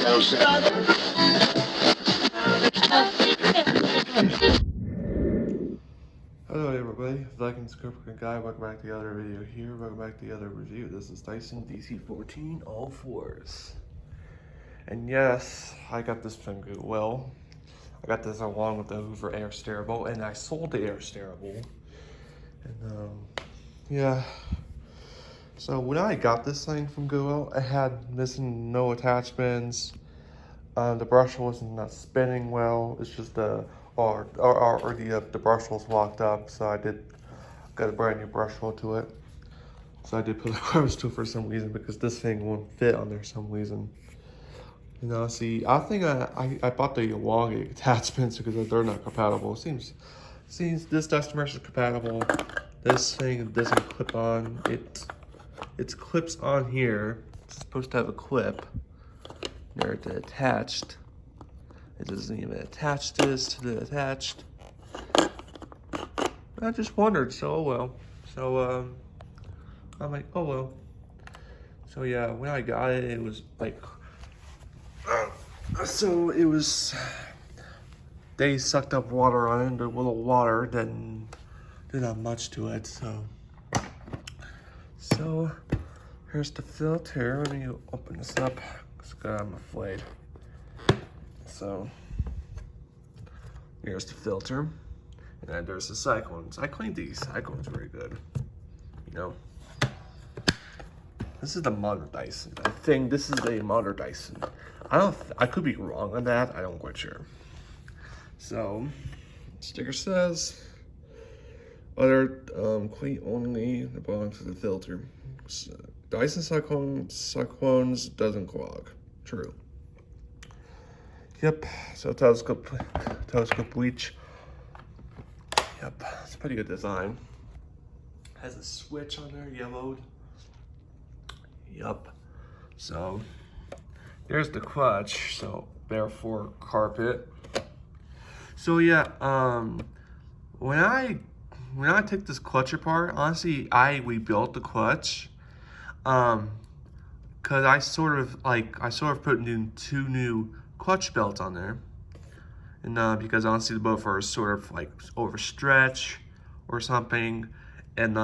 Hello everybody, Viking Scripper Guy, welcome back to the other video here, welcome back to the other review. This is Dyson DC14 all fours. And yes, I got this from Goodwill. I got this along with the Hoover Air Steerable, and I sold the Air Steerable. And yeah, so when I got this thing from Goodwill, it had missing no attachments. The brush wasn't not spinning well. It's just the brush was locked up, so I did got a brand new brush roll to it. So I did put a close to it for some reason because this thing won't fit on there for some reason. You know, see, I think I bought the elongated attachments because they're not compatible. Seems this Dyson mesh is compatible. This thing doesn't clip on. It clips on here. It's supposed to have a clip. There it's attached. It doesn't even attach this to the attached. I just wondered, so oh well. So I'm like, oh well. So yeah, when I got it, it was like, so it was, they sucked up water on it, a little water, then didn't have much to it, so here's the filter. Let me open this up, because I'm afraid. So here's the filter, and then there's the cyclones. I cleaned these. Cyclones very good. You know, this is the modern Dyson. I think this is the modern Dyson. I could be wrong on that. I don't quite sure. So sticker says other clean only belongs to the filter. So, Dyson cyclones doesn't clog. True. Yep, so telescope bleach. Yep, it's a pretty good design. Has a switch on there, yellowed. Yep. So there's the clutch, so therefore carpet. So yeah, when I took this clutch apart, honestly I rebuilt the clutch. Cause I sort of put in 2 new clutch belts on there, and because honestly the both are sort of like overstretched or something, and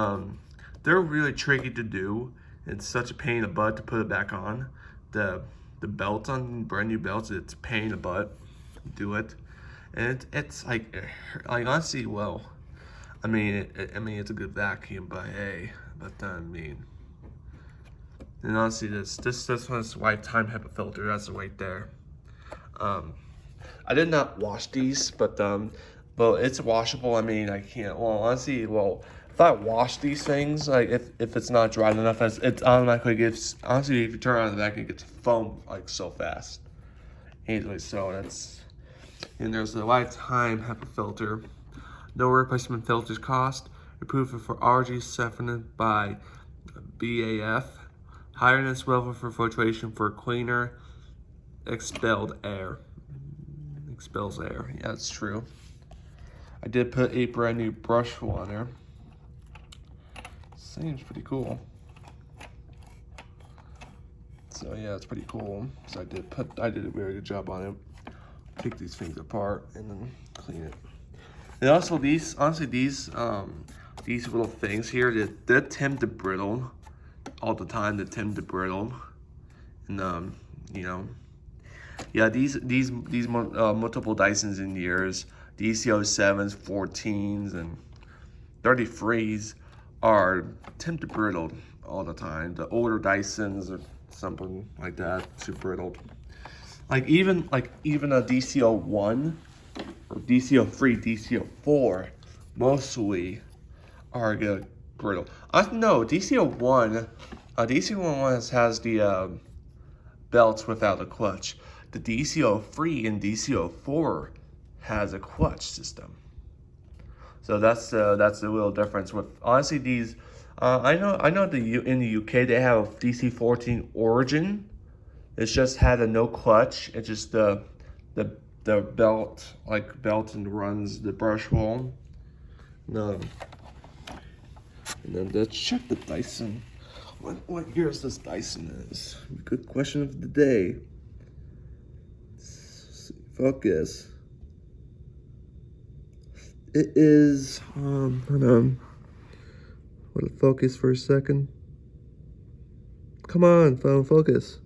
they're really tricky to do. It's such a pain in the butt to put it back on. The belts on brand new belts, it's a pain in the butt to do it, and it's like honestly, well, I mean it's a good vacuum, but hey, I mean. And honestly, this one's lifetime HEPA filter. That's right there. I did not wash these, but it's washable. I mean, I can't. Well, honestly, if I wash these things, like if it's not dry enough, it automatically gets. Honestly, if you turn on the vacuum, it gets foam like so fast. Anyway, so that's. And there's the lifetime HEPA filter. No replacement filters cost. Approved for RG7 by BAF. Higher than its level for filtration for cleaner expelled air. Expels air. Yeah, that's true. I did put a brand new brush on there. Seems pretty cool. So yeah, it's pretty cool. So I did a very good job on it. Take these things apart and then clean it. And also these little things here, they tend to brittle all the time. They tend to brittle, and you know, yeah, these multiple Dysons in years, DC07s, 14s, and 33s tend to brittle all the time. The older Dysons or something like that, too brittled. Like even a DC01 or DC03, DC04, mostly are good brittle. No, DC01 has the belts without a clutch. The DC03 and DC04 has a clutch system. So that's the real difference. With honestly these, I know in the UK they have DC14 Origin. It's just had a no clutch. It's just the belt and runs the brush roll. And then let's check the Dyson. What year this Dyson is? Good question of the day. Focus. It is, hold on. Want to focus for a second? Come on, phone, focus.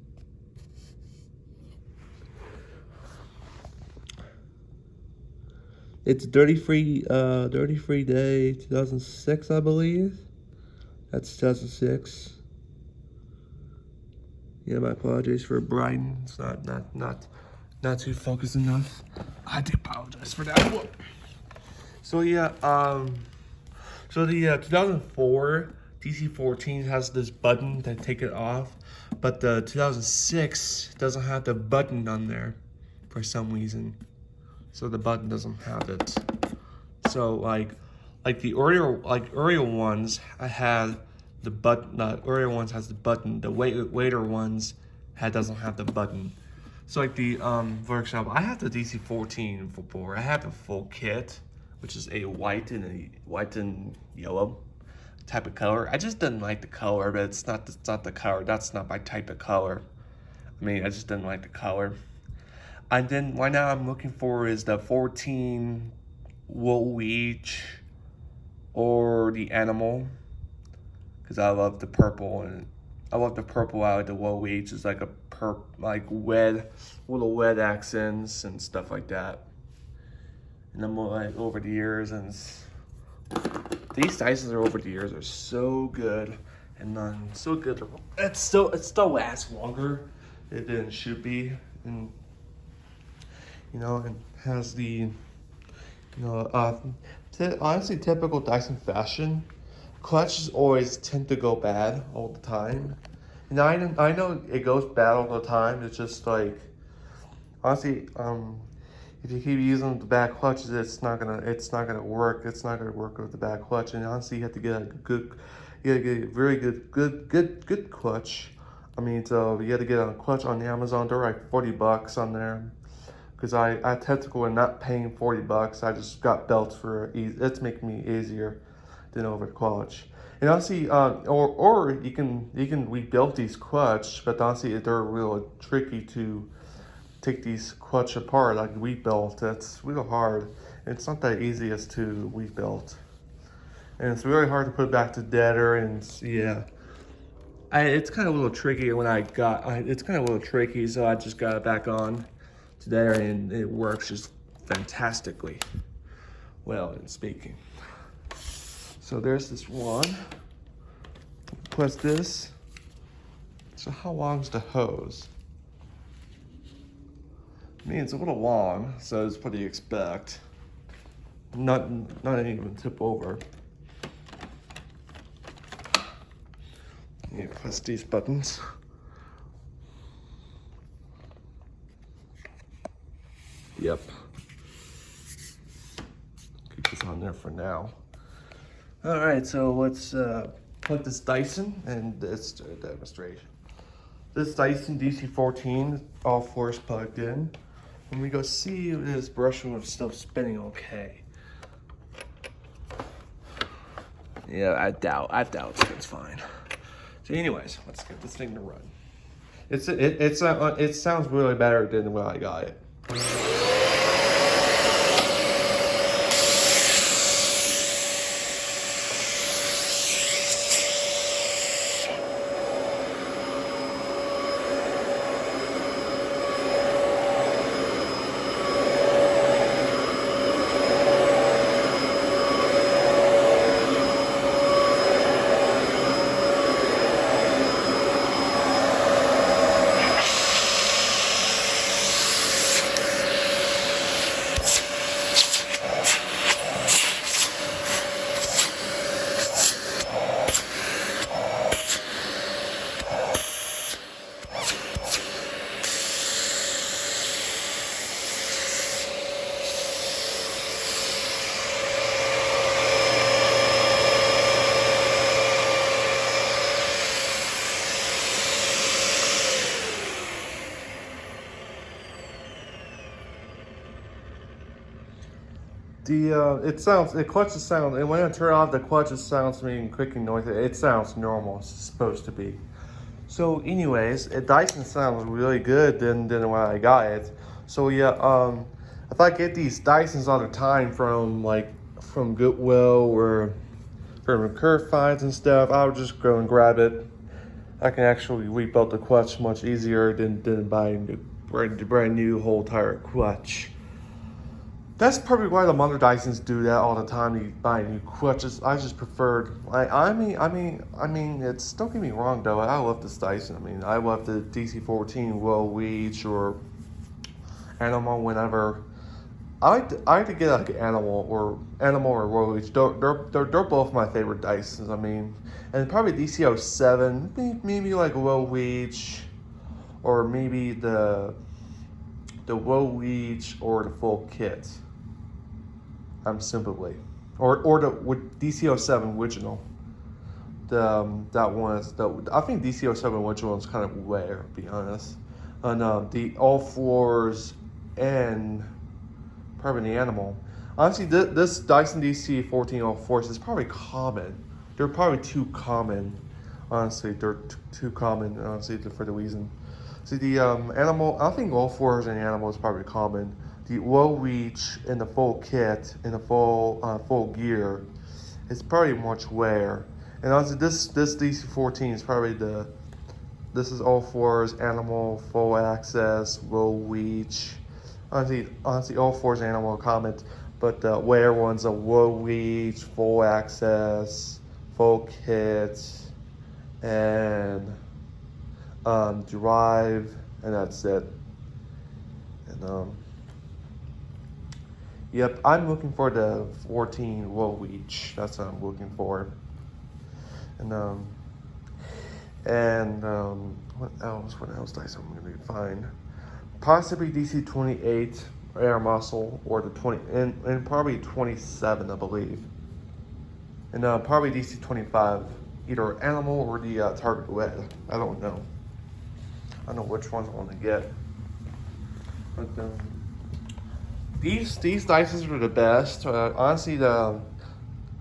It's Dirty Free Day 2006, I believe. That's 2006. Yeah, my apologies for Brian. It's not too focused enough. I do apologize for that. Whoa. So yeah, so the 2004 DC14 has this button to take it off, but the 2006 doesn't have the button on there for some reason. So the button doesn't have it. So like the earlier ones, I had the button. The earlier ones has the button. The later ones doesn't have the button. So like the for example, I have the DC14 before. I have the full kit, which is a white and yellow type of color. I just didn't like the color, but it's not the color. That's not my type of color. I mean, I just didn't like the color. And then right now I'm looking for is the 14 Woolwich or the animal, because I love the purple, and I love the purple out of the Woolwich. It's like a red, little red accents and stuff like that. And then more like over the years, and these Dysons are over the years are so good, and so good. It still lasts longer than it should be, and and has the, honestly typical Dyson fashion. Clutches always tend to go bad all the time, and I know it goes bad all the time. It's just like, honestly, if you keep using the bad clutches, it's not gonna work. It's not gonna work with the bad clutch, and honestly, you have to get a very good clutch. I mean, so you have to get a clutch on Amazon. They're like $40 on there. Because I technically not paying $40. I just got belts for easy. It's making me easier than over the clutch. And honestly, or you can rebuild these clutch, but honestly they're real tricky to take these clutch apart, like rebuild. That's real hard. It's not that easy as to rebuild, and it's really hard to put back together. And yeah, it's kind of a little tricky it's kind of a little tricky, so I just got it back on there, and it works just fantastically well in speaking. So there's this one. Plus this. So how long's the hose? I mean, it's a little long, so it's what do you expect? Not even tip over. You press these buttons. Yep. Keep this on there for now. All right, so let's plug this Dyson and this demonstration. This Dyson DC14, all four is plugged in. And we go see if this brush is still spinning okay. Yeah, I doubt it's fine. So anyways, let's get this thing to run. It sounds really better than when I got it. The clutches sound, and when I turn off the clutches sounds mean clicking noise. It sounds normal. It's supposed to be. So anyways, Dyson sounds really good than when I got it. So yeah, if I get these Dysons all the time from Goodwill or from curb finds and stuff, I'll just go and grab it. I can actually rebuild the clutch much easier than buying the brand new whole tire clutch. That's probably why the mother Dysons do that all the time. They buy new clutches. I just preferred. I mean, it's, don't get me wrong though. I love this Dyson. I mean, I love the DC14 low reach or animal whenever. I like to get like animal or low reach. They're both my favorite Dysons. I mean, and probably DC07, maybe like low reach, or maybe the low reach or the full kit. I'm simply, or the with DC07 original. That one is I think DC07 original is kind of rare, to be honest. And the all fours and probably the animal. Honestly, this Dyson DC14 all fours is probably common. They're probably too common. Honestly, they're too common. Honestly, for the reason. See the animal. I think all fours and animal is probably common. The low reach in the full kit in the full gear is probably much rare. And honestly, this DC14 is probably this is all fours, animal, full access, low reach. Honestly, all fours animal comment, but the rare ones are low reach, full access, full kit, and drive, and that's it. And yep, I'm looking for the 14 low reach. That's what I'm looking for. And what else? What else Dyson I'm gonna find? Possibly DC28 air muscle, or the 20 and probably 27, I believe. And probably DC25, either animal or the Target Red. I don't know. I don't know which ones I want to get. But these Dysons are the best. Honestly, they're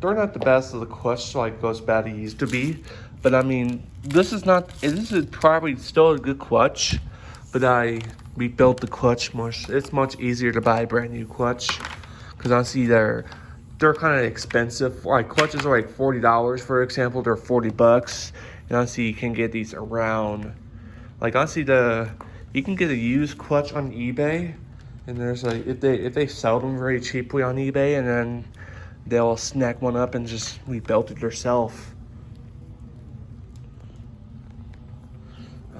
not the best of the clutch like those bad it used to be. But I mean, this is probably still a good clutch. But I rebuilt the clutch much. It's much easier to buy a brand new clutch because honestly they're kind of expensive. Like clutches are like $40, for example. They're $40, and honestly you can get these around. Like honestly, you can get a used clutch on eBay, and there's like if they sell them very cheaply on eBay, and then they'll snag one up and just rebuild it themselves.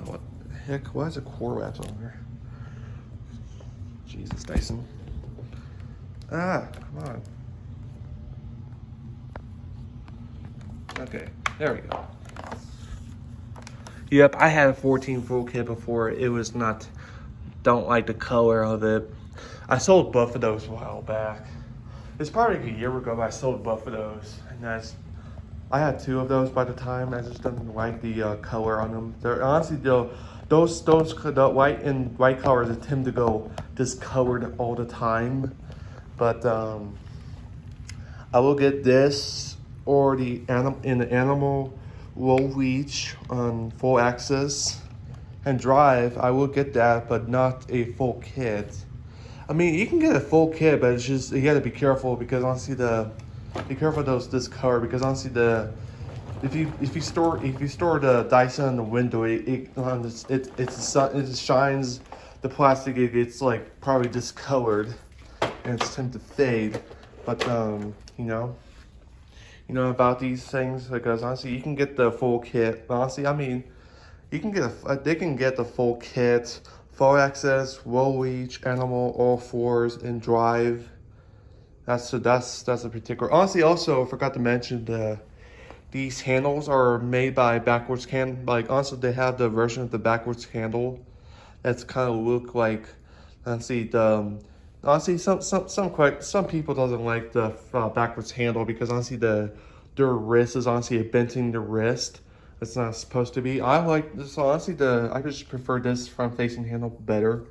What the heck? Why is a core wrapped on there? Jesus, Dyson. Come on. Okay, there we go. Yep, I had a 14 full kit before. It was not, don't like the color of it. I sold both of those a while back. It's probably like a year ago, but I sold both of those. And I had two of those by the time. I just didn't like the color on them. They're honestly, the white colors tend to go discolored all the time. But I will get this or the animal low reach on full access and drive. I will get that, but not a full kit. I mean, you can get a full kit, but it's just you got to be careful because honestly, be careful of this color because honestly if you store the Dyson in the window, it shines the plastic. It gets like probably discolored and it's time to fade. But you know about these things because honestly you can get the full kit. Honestly, I mean, you can they can get the full kit, full access, low reach, animal, all fours, and drive. That's a particular. Honestly, also I forgot to mention these handles are made by backwards can. Like honestly, they have the version of the backwards handle that's kind of look like. Honestly, honestly, some people doesn't like the backwards handle because honestly their wrist is honestly bending the wrist. It's not supposed to be. I like this honestly. I just prefer this front facing handle better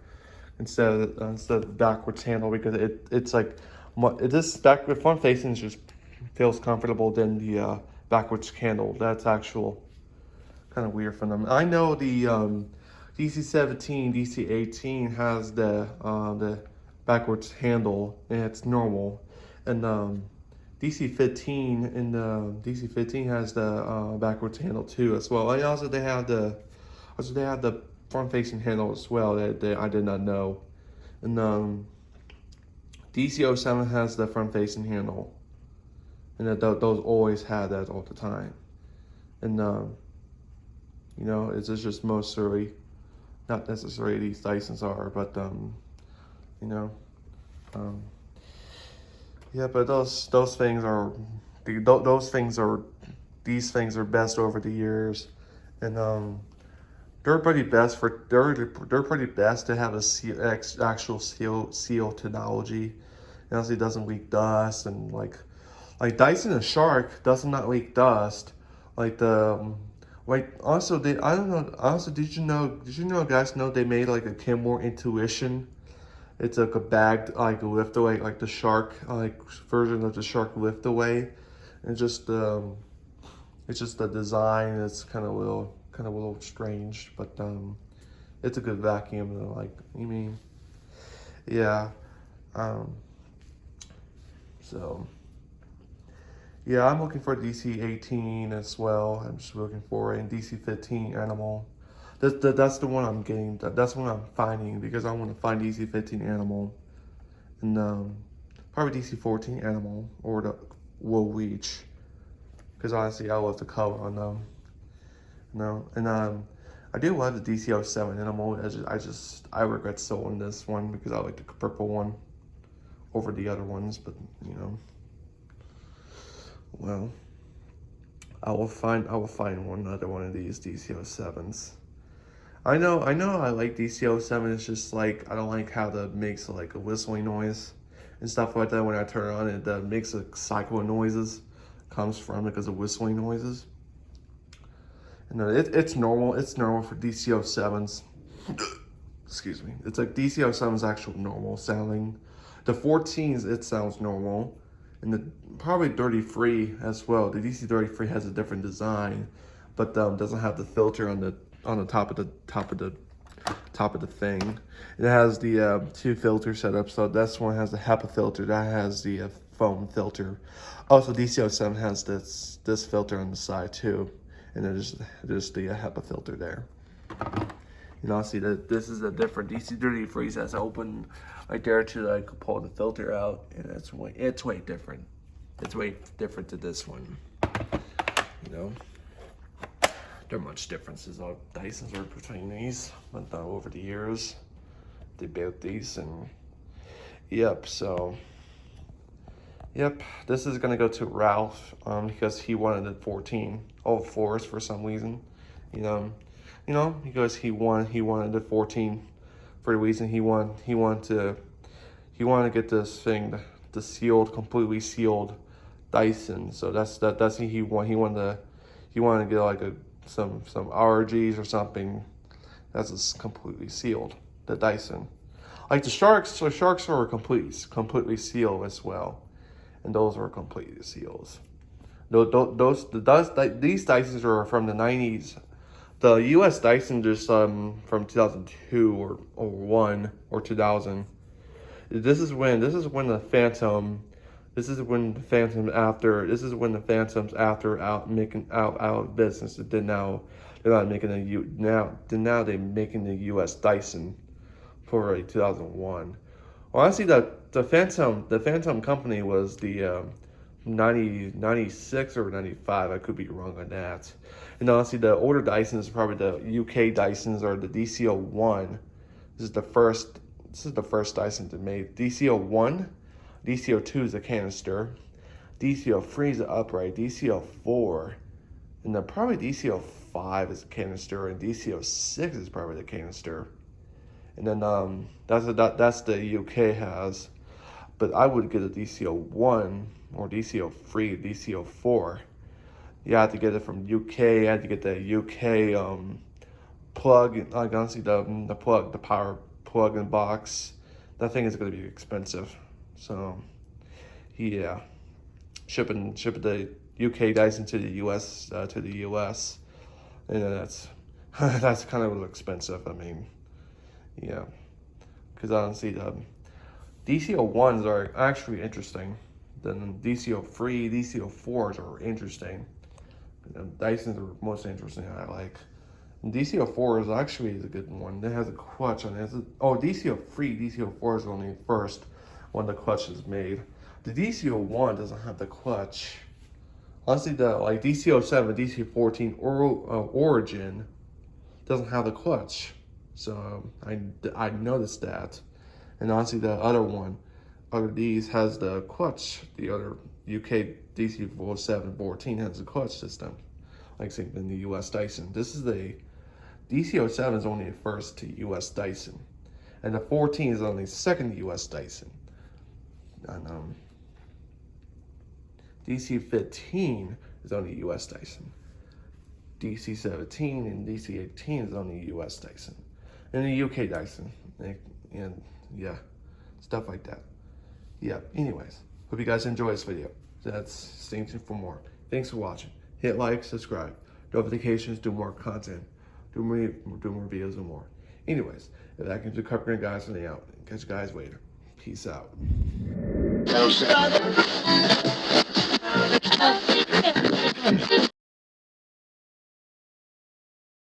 instead of the backwards handle because it's like this front facing just feels comfortable than the backwards handle. That's actual kind of weird for them. I know the DC17, DC18 has the backwards handle, and it's normal, and DC15 has the backwards handle too as well. And also they have the front-facing handle as well that I did not know, and DC07 has the front-facing handle, and those always had that all the time, and you know, it's just mostly. Not necessarily these Dysons are, but you know, yeah. But those things are these things are best over the years, and they're pretty best they're pretty best to have actual seal technology. It honestly doesn't leak dust, and like Dyson and Shark does not leak dust, like the. Like also, I don't know. Also, did you know, guys know they made like a Kenmore Intuition? It's like a bagged like lift away, like the Shark like version of the Shark lift away, and it's just the design. It's kind of a little strange, but it's a good vacuum. Like you mean, yeah. So. Yeah, I'm looking for DC18 as well. I'm just looking for a DC15 animal. That's the one I'm getting. That's what I'm finding, because I want to find DC15 animal, and probably DC14 animal or the Wool Leech, because honestly I love the color on them. You know, and I do love the DC07 animal. I regret selling this one because I like the purple one over the other ones, but you know. Well, I will find another one of these DC07s. I know I like DC07. It's just like I don't like how that makes like a whistling noise and stuff like that when I turn it on. It makes a cycle of noises comes from because of whistling noises. And it's normal. It's normal for DC07s. Excuse me. It's like DC07's actual normal sounding. The 14s, it sounds normal. And the probably 33 as well. The DC33 has a different design, but doesn't have the filter on the top of the thing. It has the two filter setups. So this one has the HEPA filter. That has the foam filter. Also, DC07 has this filter on the side too, and then there's the HEPA filter there. You know, see that this is a different DC33 that's open right there to like pull the filter out, and it's way different. It's way different to this one. You know, there are much differences of Dysons are between these, but over the years they built these, and yep. So yep, this is gonna go to Ralph because he wanted the 14 all fours for some reason. You know, because he wanted the 14 for the reason he wanted to get this thing, the sealed, completely sealed Dyson. So he wanted to get like some RGs or something that's just completely sealed, the Dyson. Like the Sharks, so Sharks are completely sealed as well, and those are completely seals. These Dysons are from the 90s. The U.S. Dyson just from 2002 or 1 or 2000. This is when the Phantoms after out of business. They're not making now they're making the U.S. Dyson for 2001. Well, honestly, the Phantom company was the 96 or 95. I could be wrong on that. And honestly, the older Dysons, probably the UK Dysons, or the DC01. This is the first Dyson to make. DC01, DC02 is a canister, DC03 is an upright, DC04, and then probably DC05 is a canister, and DC06 is probably the canister. And then that's the UK has. But I would get a DC01 or DC03, DC04. You had to get it from UK. You had to get the UK plug. Like honestly, the power plug and box. That thing is going to be expensive. So yeah, shipping the UK Dyson to the US and then that's That's kind of expensive. I mean, yeah, because honestly, the DC01s are actually interesting. Then DC03, DC04s are interesting. Dysons are most interesting. I like. And DC04 is actually a good one. It has a clutch on it. DC03, DC04 is only first when the clutch is made. The DC01 doesn't have the clutch. Honestly, the like DC07, DC14 Origin doesn't have the clutch. So I noticed that. And honestly, the other one, other D's has the clutch. The other UK DC07 14 has the clutch system, like same in the US Dyson. This is the DC07 is only the first to US Dyson, and the 14 is only second to US Dyson. And DC15 is only US Dyson. DC17 and DC18 is only US Dyson. And the UK Dyson. And yeah, stuff like that. Yeah, anyways, hope you guys enjoy this video. Stay tuned for more. Thanks for watching. Hit like, subscribe, notifications, do more content, do more videos and more. Anyways, if that comes to covering guys on the out, catch you guys later. Peace out.